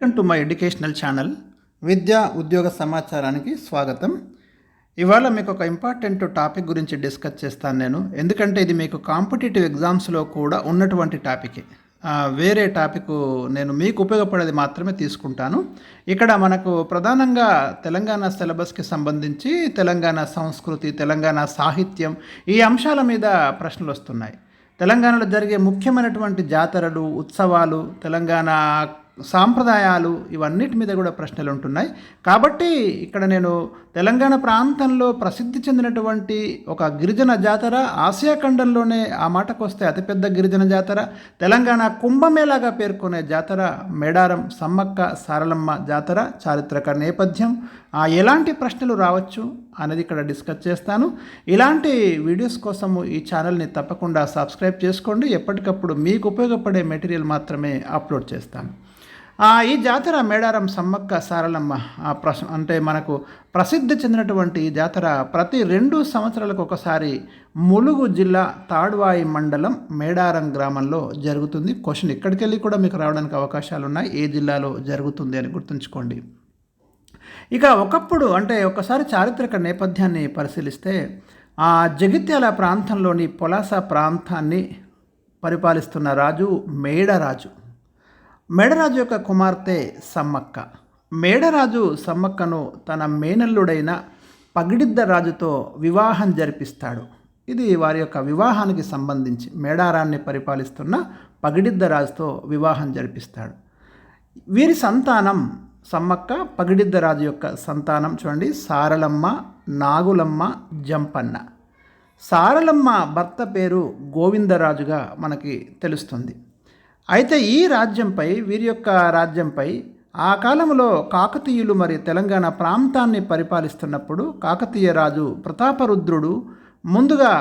Welcome to my educational channel విద్యా ఉద్యోగ సమాచారానికి స్వాగతం. ఇవాళ మీకు ఒక ఇంపార్టెంట్ టాపిక్ గురించి డిస్కస్ చేస్తాను నేను, ఎందుకంటే ఇది మీకు కాంపిటేటివ్ ఎగ్జామ్స్లో కూడా ఉన్నటువంటి టాపిక్. వేరే టాపిక్ నేను మీకు ఉపయోగపడేది మాత్రమే తీసుకుంటాను. ఇక్కడ మనకు ప్రధానంగా తెలంగాణ సిలబస్కి సంబంధించి తెలంగాణ సంస్కృతి, తెలంగాణ సాహిత్యం, ఈ అంశాల మీద ప్రశ్నలు వస్తున్నాయి. తెలంగాణలో జరిగే ముఖ్యమైనటువంటి జాతరలు, ఉత్సవాలు, తెలంగాణ సాంప్రదాయాలు, ఇవన్నిటి మీద కూడా ప్రశ్నలు ఉంటున్నాయి. కాబట్టి ఇక్కడ నేను తెలంగాణ ప్రాంతంలో ప్రసిద్ధి చెందినటువంటి ఒక గిరిజన జాతర, ఆసియా ఖండంలోనే ఆ మాటకు వస్తే అతిపెద్ద గిరిజన జాతర, తెలంగాణ కుంభమేళాగా పేర్కొనే జాతర మేడారం సమ్మక్క సారలమ్మ జాతర చారిత్రక నేపథ్యం, ఎలాంటి ప్రశ్నలు రావచ్చు అనేది ఇక్కడ డిస్కస్ చేస్తాను. ఇలాంటి వీడియోస్ కోసము ఈ ఛానల్ని తప్పకుండా సబ్స్క్రైబ్ చేసుకోండి. ఎప్పటికప్పుడు మీకు ఉపయోగపడే మెటీరియల్ మాత్రమే అప్లోడ్ చేస్తాను. ఈ జాతర మేడారం సమ్మక్క సారలమ్మ అంటే మనకు ప్రసిద్ధి చెందినటువంటి ఈ జాతర ప్రతి 2 సంవత్సరాలకు ఒకసారి ములుగు జిల్లా తాడ్వాయి మండలం మేడారం గ్రామంలో జరుగుతుంది. క్వశ్చన్ ఇక్కడికి వెళ్ళి కూడా మీకు రావడానికి అవకాశాలు ఉన్నాయి, ఏ జిల్లాలో జరుగుతుంది అని గుర్తుంచుకోండి. ఇక ఒకప్పుడు అంటే ఒకసారి చారిత్రక నేపథ్యాన్ని పరిశీలిస్తే జగిత్యాల ప్రాంతంలోని పొలాస ప్రాంతాన్ని పరిపాలిస్తున్న రాజు మేడరాజు. మేడరాజు యొక్క కుమార్తె సమ్మక్క. మేడరాజు సమ్మక్కను తన మేనల్లుడైన పగిడిద్ద రాజుతో వివాహం జరిపిస్తాడు. ఇది వారి యొక్క వివాహానికి సంబంధించి మేడారాన్ని పరిపాలిస్తున్న పగిడిద్ద రాజుతో వివాహం జరిపిస్తాడు. వీరి సంతానం సమ్మక్క, పగిడిద్ద రాజు యొక్క సంతానం చూడండి, సారలమ్మ, నాగులమ్మ, జంపన్న. సారలమ్మ భర్త పేరు గోవిందరాజుగా మనకి తెలుస్తుంది. అయితే ఈ రాజ్యంపై, వీరి యొక్క రాజ్యంపై ఆ కాలంలో కాకతీయులు మరి తెలంగాణ ప్రాంతాన్ని పరిపాలిస్తున్నప్పుడు కాకతీయ రాజు ప్రతాపరుద్రుడు ముందుగా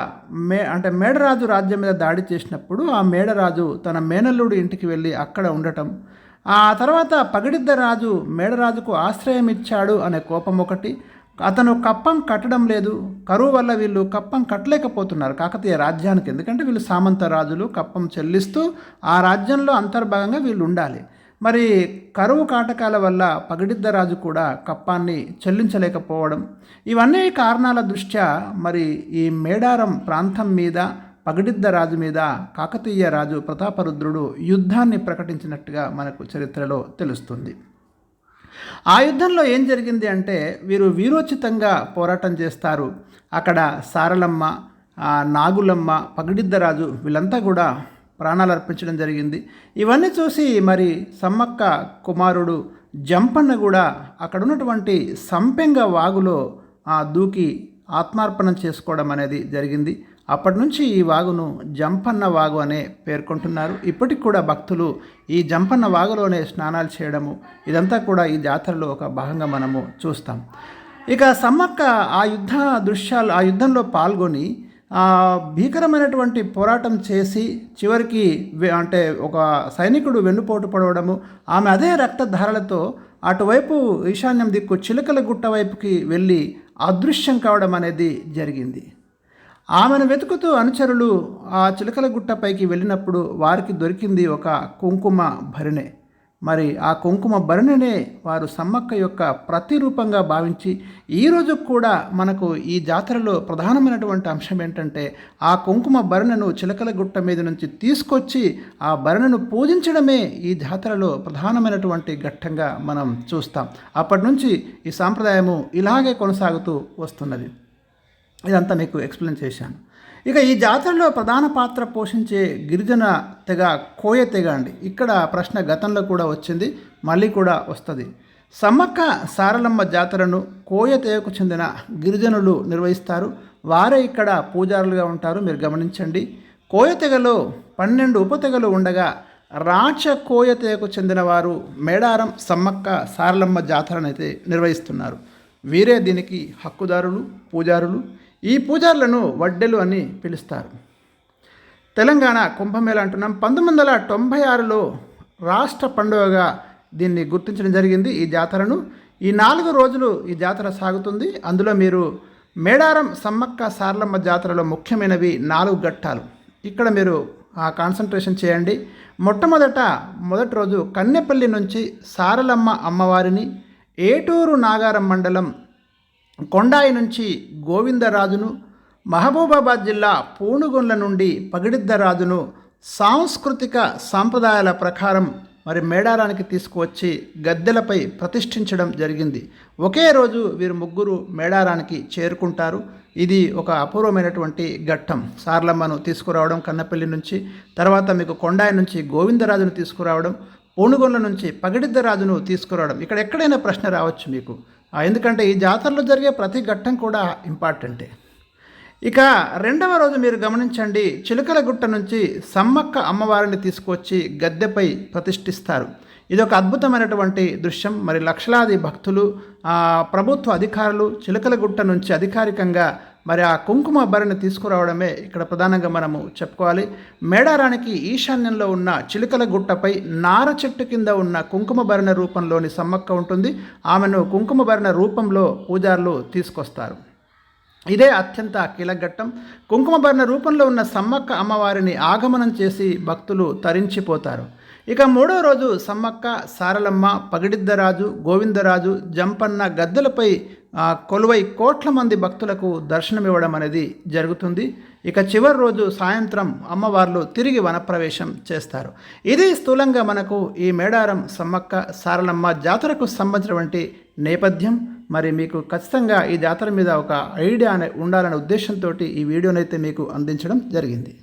మేడరాజు రాజ్యం మీద దాడి చేసినప్పుడు ఆ మేడరాజు తన మేనల్లుడు ఇంటికి వెళ్ళి అక్కడ ఉండటం, ఆ తర్వాత పగిడిద్ద రాజు మేడరాజుకు ఆశ్రయం ఇచ్చాడు అనే కోపం ఒకటి, అతను కప్పం కట్టడం లేదు, కరువు వల్ల వీళ్ళు కప్పం కట్టలేకపోతున్నారు కాకతీయ రాజ్యానికి, ఎందుకంటే వీళ్ళు సామంత రాజులు, కప్పం చెల్లిస్తూ ఆ రాజ్యంలో అంతర్భాగంగా వీళ్ళు ఉండాలి. మరి కరువు కాటకాల వల్ల పగిడిద్ద రాజు కూడా కప్పాన్ని చెల్లించలేకపోవడం, ఇవన్నీ కారణాల దృష్ట్యా మరి ఈ మేడారం ప్రాంతం మీద, పగిడిద్ద రాజు మీద కాకతీయ రాజు ప్రతాపరుద్రుడు యుద్ధాన్ని ప్రకటించినట్టుగా మనకు చరిత్రలో తెలుస్తుంది. ఆ యుద్ధంలో ఏం జరిగింది అంటే వీరు వీరోచితంగా పోరాటం చేస్తారు. అక్కడ సారలమ్మ, నాగులమ్మ, పగిడిద్ద రాజు వీళ్ళంతా కూడా ప్రాణాలు అర్పించడం జరిగింది. ఇవన్నీ చూసి మరి సమ్మక్క కుమారుడు జంపన్న కూడా అక్కడ ఉన్నటువంటి సంపెంగ వాగులో దూకి ఆత్మార్పణం చేసుకోవడం అనేది జరిగింది. అప్పటి నుంచి ఈ వాగును జంపన్న వాగు అనే పేర్కొంటున్నారు. ఇప్పటికి కూడా భక్తులు ఈ జంపన్న వాగులోనే స్నానాలు చేయడము, ఇదంతా కూడా ఈ జాతరలో ఒక భాగంగా మనము చూస్తాం. ఇక సమ్మక్క ఆ యుద్ధంలో పాల్గొని భీకరమైనటువంటి పోరాటం చేసి చివరికి అంటే ఒక సైనికుడు వెన్నుపోటు పడవడము, ఆమె అదే రక్తధారలతో అటువైపు ఈశాన్యం దిక్కు చిలకల గుట్ట వైపుకి వెళ్ళి అదృశ్యం కావడం అనేది జరిగింది. ఆమెను వెతుకుతూ అనుచరులు ఆ చిలకల గుట్టపైకి వెళ్ళినప్పుడు వారికి దొరికింది ఒక కుంకుమ భరిణె. మరి ఆ కుంకుమ భరిణెనే వారు సమ్మక్క యొక్క ప్రతిరూపంగా భావించి ఈరోజు కూడా మనకు ఈ జాతరలో ప్రధానమైనటువంటి అంశం ఏంటంటే ఆ కుంకుమ భరిణెను చిలకల గుట్ట మీద నుంచి తీసుకొచ్చి ఆ భరిణెను పూజించడమే ఈ జాతరలో ప్రధానమైనటువంటి ఘట్టంగా మనం చూస్తాం. అప్పటి నుంచి ఈ సాంప్రదాయము ఇలాగే కొనసాగుతూ వస్తున్నది. ఇదంతా మీకు ఎక్స్ప్లెయిన్ చేశాను. ఇక ఈ జాతరలో ప్రధాన పాత్ర పోషించే గిరిజన తెగ కోయ తెగ అండి. ఇక్కడ ప్రశ్న గతంలో కూడా వచ్చింది, మళ్ళీ కూడా వస్తుంది. సమ్మక్క సారలమ్మ జాతరను కోయ తెగకు చెందిన గిరిజనులు నిర్వహిస్తారు. వారే ఇక్కడ పూజారులుగా ఉంటారు. మీరు గమనించండి, కోయ తెగలో 12 ఉపతెగలు ఉండగా రాచ కోయ తెగకు చెందిన వారు మేడారం సమ్మక్క సారలమ్మ జాతరను అయితే నిర్వహిస్తున్నారు. వీరే దీనికి హక్కుదారులు, పూజారులు. ఈ పూజారులను వడ్డెలు అని పిలుస్తారు. తెలంగాణ కుంభమేళ అంటున్నాం. 1996లో రాష్ట్ర పండుగగా దీన్ని గుర్తించడం జరిగింది. ఈ జాతరను ఈ 4 రోజులు ఈ జాతర సాగుతుంది. అందులో మీరు మేడారం సమ్మక్క సారలమ్మ జాతరలో ముఖ్యమైనవి 4 ఘట్టాలు. ఇక్కడ మీరు కాన్సన్ట్రేషన్ చేయండి. మొదటి రోజు కన్నెపల్లి నుంచి సారలమ్మ అమ్మవారిని, ఏటూరు నాగారం మండలం కొండాయి నుంచి గోవిందరాజును, మహబూబాబాద్ జిల్లా పూనుగొండ్ల నుండి పగిడిద్దరాజును సాంస్కృతిక సాంప్రదాయాల ప్రకారం మేడారానికి తీసుకువచ్చి గద్దెలపై ప్రతిష్ఠించడం జరిగింది. ఒకే రోజు వీరు ముగ్గురు మేడారానికి చేరుకుంటారు. ఇది ఒక అపూర్వమైనటువంటి ఘట్టం. సార్లమ్మను తీసుకురావడం కన్నపల్లి నుంచి, తర్వాత మీకు కొండాయి నుంచి గోవిందరాజును తీసుకురావడం, పూనుగొండ్ల నుంచి పగిడిద్దరాజును తీసుకురావడం. ఇక్కడ ఎక్కడైనా ప్రశ్న రావచ్చు మీకు, ఎందుకంటే ఈ జాతరలో జరిగే ప్రతి ఘట్టం కూడా ఇంపార్టెంటే. ఇక రెండవ రోజు మీరు గమనించండి, చిలుకలగుట్ట నుంచి సమ్మక్క అమ్మవారిని తీసుకొచ్చి గద్దెపై ప్రతిష్ఠిస్తారు. ఇది ఒక అద్భుతమైనటువంటి దృశ్యం. లక్షలాది భక్తులు, ప్రభుత్వ అధికారులు చిలుకలగుట్ట నుంచి అధికారికంగా ఆ కుంకుమ భరణి తీసుకురావడమే ఇక్కడ ప్రధానంగా మనము చెప్పుకోవాలి. మేడారానికి ఈశాన్యంలో ఉన్న చిలుకలగుట్టపై నార చెట్టు కింద ఉన్న కుంకుమ భరణ రూపంలోని సమ్మక్క ఉంటుంది. ఆమెను కుంకుమ భరణ రూపంలో పూజారులు తీసుకొస్తారు. ఇదే అత్యంత కీలకఘట్టం. కుంకుమభరణ రూపంలో ఉన్న సమ్మక్క అమ్మవారిని ఆగమనం చేసి భక్తులు తరించిపోతారు. ఇక మూడో రోజు సమ్మక్క, సారలమ్మ, పగిడిద్దరాజు, గోవిందరాజు, జంపన్న గద్దెలపై కొలువై కోట్ల మంది భక్తులకు దర్శనమివ్వడం అనేది జరుగుతుంది. ఇక చివరి రోజు సాయంత్రం అమ్మవార్లు తిరిగి వనప్రవేశం చేస్తారు. ఇది స్థూలంగా మనకు ఈ మేడారం సమ్మక్క సారలమ్మ జాతరకు సంబంధించినటువంటి నేపథ్యం. మీకు ఖచ్చితంగా ఈ జాతర మీద ఒక ఐడియా ఉండాలనే ఉద్దేశంతో ఈ వీడియోనైతే మీకు అందించడం జరిగింది.